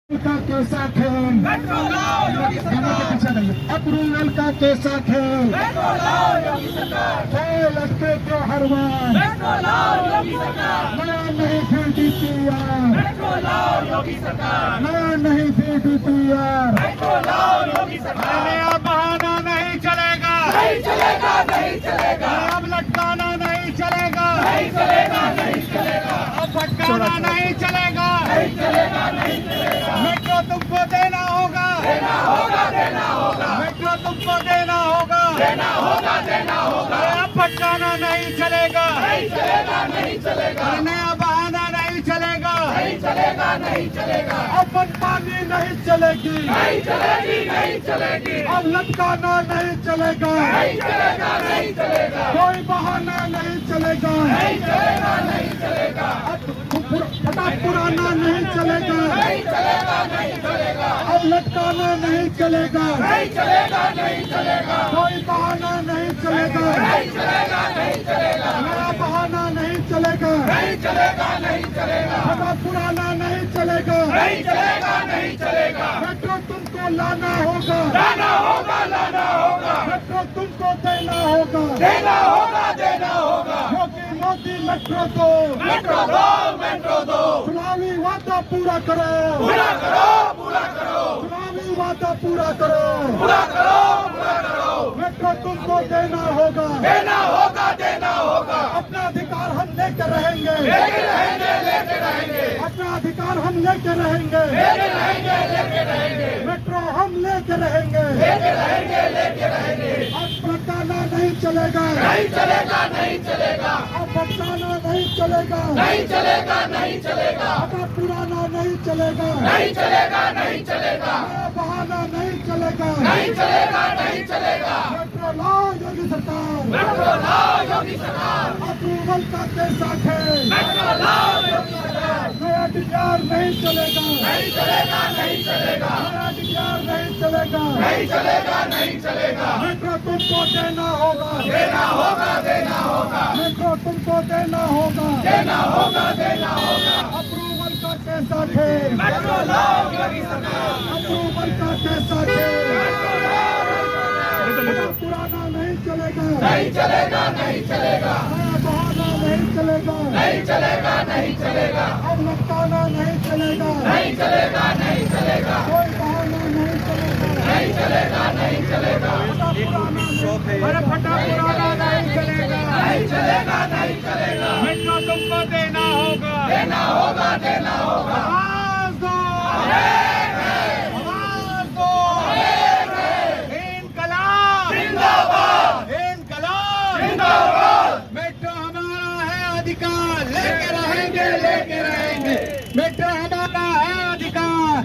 का कैसा खेल अप्रूवल का कैसा खेल लगते क्यों हर बार नया नहीं फिर DPR नया नहीं फिर DPR नया बहाना नहीं चलेगा अब लटकाना नहीं चलेगा अब भटकाना नहीं चलेगा मेट्रो तुमको देना होगा मेट्रो तुमको देना होगा अब भटकाना नहीं चलेगा नया बहाना नहीं चलेगा अब बदमाशी नहीं चलेगी अब लटकाना नहीं चलेगा कोई बहाना नहीं चलेगा पटाख पुराना नहीं चलेगा अब लटकाना नहीं चलेगा कोई बहाना नहीं चलेगा नया बहाना नहीं चलेगा पटाख पुराना नहीं चलेगा मेट्रो तुमको लाना होगा मेट्रो तुमको देना होगा मोदी मेट्रो दो चुनावी वादा पूरा करो चुनावी वादा पूरा करो मेट्रो तुमको देना होगा अपना अधिकार हम लेकर रहेंगे अपना अधिकार हम लेकर रहेंगे मेट्रो हम लेकर रहेंगे अब भटकाना नहीं चलेगा अब भटकाना नहीं चलेगा अब पुराना नहीं चलेगा बहाना नहीं चलेगा मेट्रो लाओ योगी सरकार अप्रूवल का कैसा खेल नया DPR नहीं चलेगा नया DPR नहीं चलेगा मेट्रो तुमको देना होगा मेट्रो तुमको देना होगा अप्रूवल का कैसा खेल अप्रूवल का कैसा खेल पुराना नहीं चलेगा बहाना नहीं चलेगा अब लटकाना नहीं चलेगा कोई बहाना नहीं चलेगा फटा पुराना नहीं चलेगा मेट्रो तुमको देना होगा आवाज दो मेट्रो हमारा है अधिकार लेके रहेंगे मेट्रो हमारा है अधिकार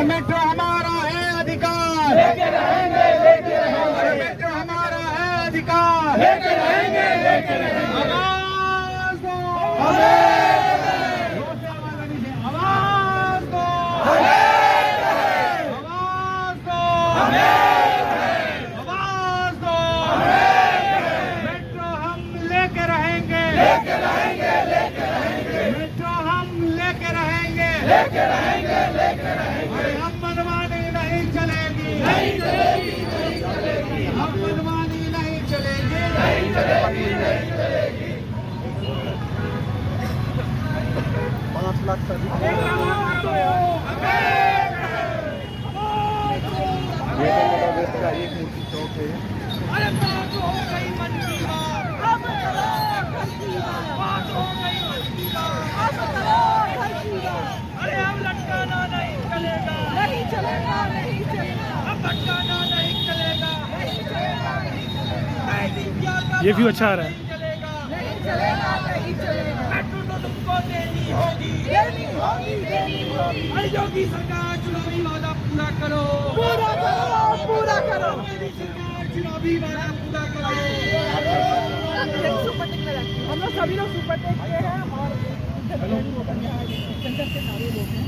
मेट्रो हमारा है अधिकार मेट्रो हमारा है अधिकार आवाज दो मेट्रो हम लेके रहेंगे हम मनमानी नहीं चलेगी हम मनमानी नहीं चलेगी 5 लाख से अधिक का एक मूर्ति चौक है हम लटकाना नहीं चलेगा अब भटकाना नहीं चलेगा ये व्यू अच्छा आ रहा है मेट्रो तो तुमको देनी होगी योगी सरकार चुनावी वादा पूरा करो मोदी सरकार चुनावी वादा पूरा करो हम लोग सभी लोग सुपर टेक के हैं और सेंटर के सारे लोग हैं।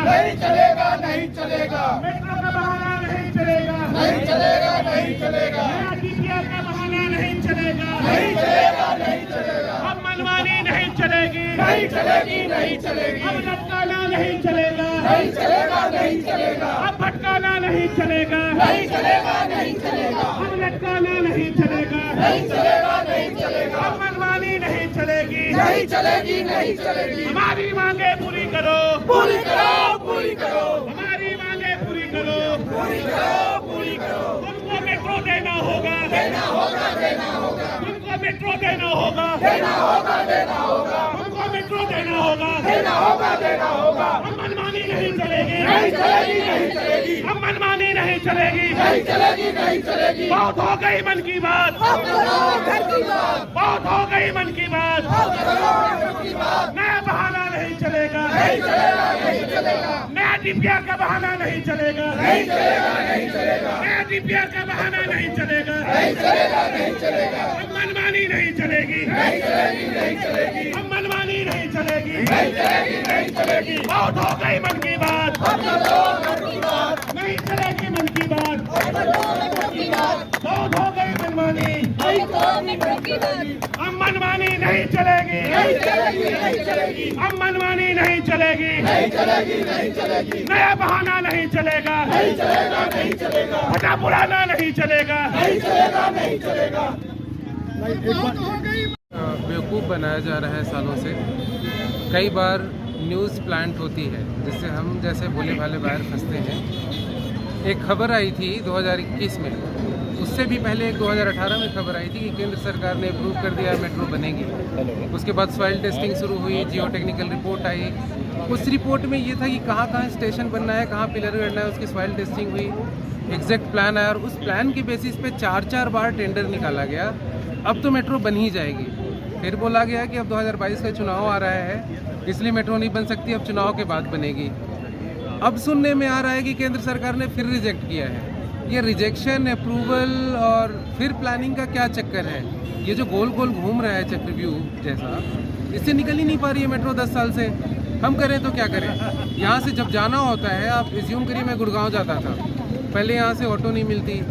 नहीं चलेगा, नहीं चलेगा। मेट्रो का बहाना नहीं चलेगा, नहीं चलेगा, नहीं चलेगा। DPR का बहाना नहीं चलेगा, नहीं चलेगा, नहीं चलेगा। अब मनमानी नहीं चलेगी, नहीं चलेगी, नहीं चलेगी। अब लटकाना नहीं चलेगा, नहीं चलेगा, नहीं चलेगा। अब भटकाना नहीं चलेगा, नहीं चलेगा, नहीं चलेगा। अब लटकाना नहीं चलेगा, नहीं चलेगा, नहीं चलेगा। अब मनमानी नहीं चलेगी, नहीं चलेगी, नहीं चलेगी। हमारी मांगे पूरी करो, पूरी करो, पूरी करो। हमारी मांगे पूरी करो, पूरी करो, पूरी करो। तुमको मेट्रो देना होगा, देना होगा, देना होगा। तुमको मेट्रो देना होगा, देना होगा, देना होगा। तुमको मेट्रो देना होगा, देना होगा, देना होगा। अब मनमानी नहीं चलेगी, नहीं चलेगी, नहीं चलेगी। अब मनमानी नहीं चलेगी, नहीं चलेगी, नहीं चलेगी। बहुत हो गई मन की बात, बहुत हो गई मन की बात। नया बहाना नहीं चलेगा, नहीं चलेगा, नहीं चलेगा। नया DPR का बहाना नहीं चलेगा, नहीं चलेगा, नहीं चलेगा। नया DPR का बहाना नहीं चलेगा, नहीं चलेगा, नहीं चलेगा। अब मनमानी नहीं चलेगी, नहीं चलेगी, नहीं चलेगी। अब मनमानी नहीं चलेगी, नहीं चलेगी, नहीं चलेगी। बहुत हो गई मन की बात, नहीं चलेगी मन की बात। बहुत हो गई मनमानी, अब मनमानी नहीं चलेगी, नहीं चलेगी, नहीं चलेगी। अब मनमानी नहीं चलेगी, नहीं चलेगी, नहीं चलेगी। नया बहाना नहीं चलेगा, नहीं चलेगा, नहीं चलेगा। फटा पुराना नहीं चलेगा, नहीं चलेगा, नहीं चलेगा। बेवकूफ़ बनाया जा रहा है सालों से। कई बार न्यूज़ प्लांट होती है जिससे हम जैसे भोले भाले बाहर फंसते हैं। एक खबर आई थी 2021 में, उससे भी पहले एक 2018 में खबर आई थी कि केंद्र सरकार ने अप्रूव कर दिया मेट्रो बनेगी। उसके बाद सॉइल टेस्टिंग शुरू हुई, जियो टेक्निकल रिपोर्ट आई। उस रिपोर्ट में ये था कि कहाँ कहाँ स्टेशन बनना है, कहाँ पिलर करना है, उसकी सॉइल टेस्टिंग हुई, एग्जैक्ट प्लान आया और उस प्लान के बेसिस पे 4 बार टेंडर निकाला गया। अब तो मेट्रो बन ही जाएगी। फिर बोला गया कि अब 2022 का चुनाव आ रहा है इसलिए मेट्रो नहीं बन सकती, अब चुनाव के बाद बनेगी। अब सुनने में आ रहा है कि केंद्र सरकार ने फिर रिजेक्ट किया है। ये रिजेक्शन, अप्रूवल और फिर प्लानिंग का क्या चक्कर है? ये जो गोल गोल घूम रहा है चक्रव्यूह जैसा, इससे निकल ही नहीं पा रही है मेट्रो 10 साल से। हम करें तो क्या करें? यहाँ से जब जाना होता है, आप एज्यूम करिए मैं गुड़गांव जाता था, पहले यहाँ से ऑटो नहीं मिलती,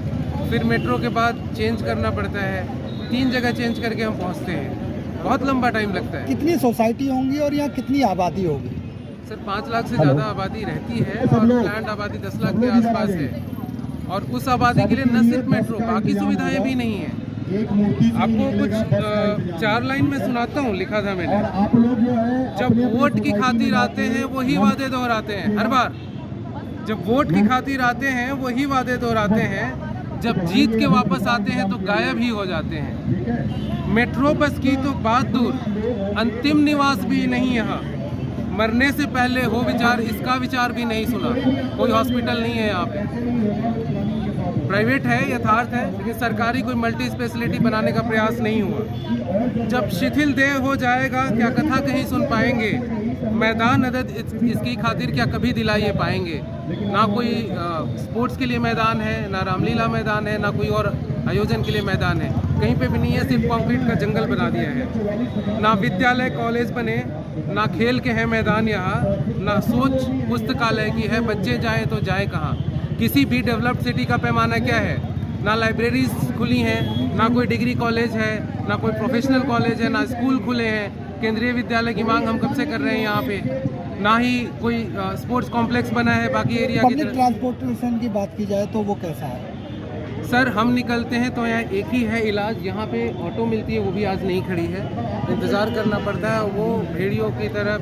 फिर मेट्रो के बाद चेंज करना पड़ता है, 3 जगह चेंज करके हम पहुँचते हैं, बहुत लंबा टाइम लगता है। कितनी सोसाइटी होंगी और यहाँ कितनी आबादी होगी? सर 5 लाख से ज़्यादा आबादी रहती है और प्लांट आबादी 10 लाख के आसपास है। और उस आबादी के लिए न सिर्फ मेट्रो, बाकी सुविधाएं भी नहीं है। आपको कुछ 4 लाइन में सुनाता हूँ, लिखा था मैंने। जब वोट की खातिर आते हैं वही वादे दोहराते हैं, हर बार जब वोट की खातिर आते हैं वही वादे दोहराते हैं, जब जीत के वापस आते हैं तो गायब ही हो जाते हैं। मेट्रो बस की तो बात दूर, अंतिम निवास भी नहीं यहाँ। मरने से पहले हो विचार, इसका विचार भी नहीं सुना। कोई हॉस्पिटल नहीं है यहाँ पे, प्राइवेट है, यथार्थ है, लेकिन सरकारी कोई मल्टी स्पेशलिटी बनाने का प्रयास नहीं हुआ। जब शिथिल देह हो जाएगा क्या कथा कहीं सुन पाएंगे? मैदान अदद इसकी खातिर क्या कभी दिलाइए पाएंगे? ना कोई स्पोर्ट्स के लिए मैदान है, ना रामलीला मैदान है, ना कोई और आयोजन के लिए मैदान है, कहीं पे भी नहीं है, सिर्फ कंक्रीट का जंगल बना दिया है। ना विद्यालय कॉलेज बने, ना खेल के हैं मैदान यहाँ, ना सोच पुस्तकालय की है, बच्चे जाएं तो जाएं कहाँ? किसी भी डेवलप्ड सिटी का पैमाना क्या है? ना लाइब्रेरीज खुली हैं, ना कोई डिग्री कॉलेज है, ना कोई प्रोफेशनल कॉलेज है, ना स्कूल खुले हैं। केंद्रीय विद्यालय की मांग हम कब से कर रहे हैं यहाँ पे? ना ही कोई स्पोर्ट्स कॉम्प्लेक्स बना है बाकी एरिया की पब्लिक ट्रांसपोर्टेशन की बात की जाए तो वो कैसा है? सर हम निकलते हैं तो यहाँ एक ही है इलाज, यहाँ पे ऑटो मिलती है, वो भी आज नहीं खड़ी है, इंतज़ार करना पड़ता है। वो भेड़ों की तरह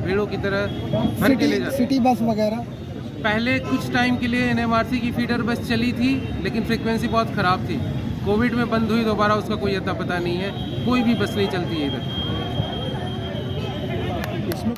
भर के ले जाते। सिटी बस वगैरह पहले कुछ टाइम के लिए NMRC की फीडर बस चली थी, लेकिन फ्रिक्वेंसी बहुत ख़राब थी, कोविड में बंद हुई, दोबारा उसका कोई अता पता नहीं है, कोई भी बस नहीं चलती है इधर।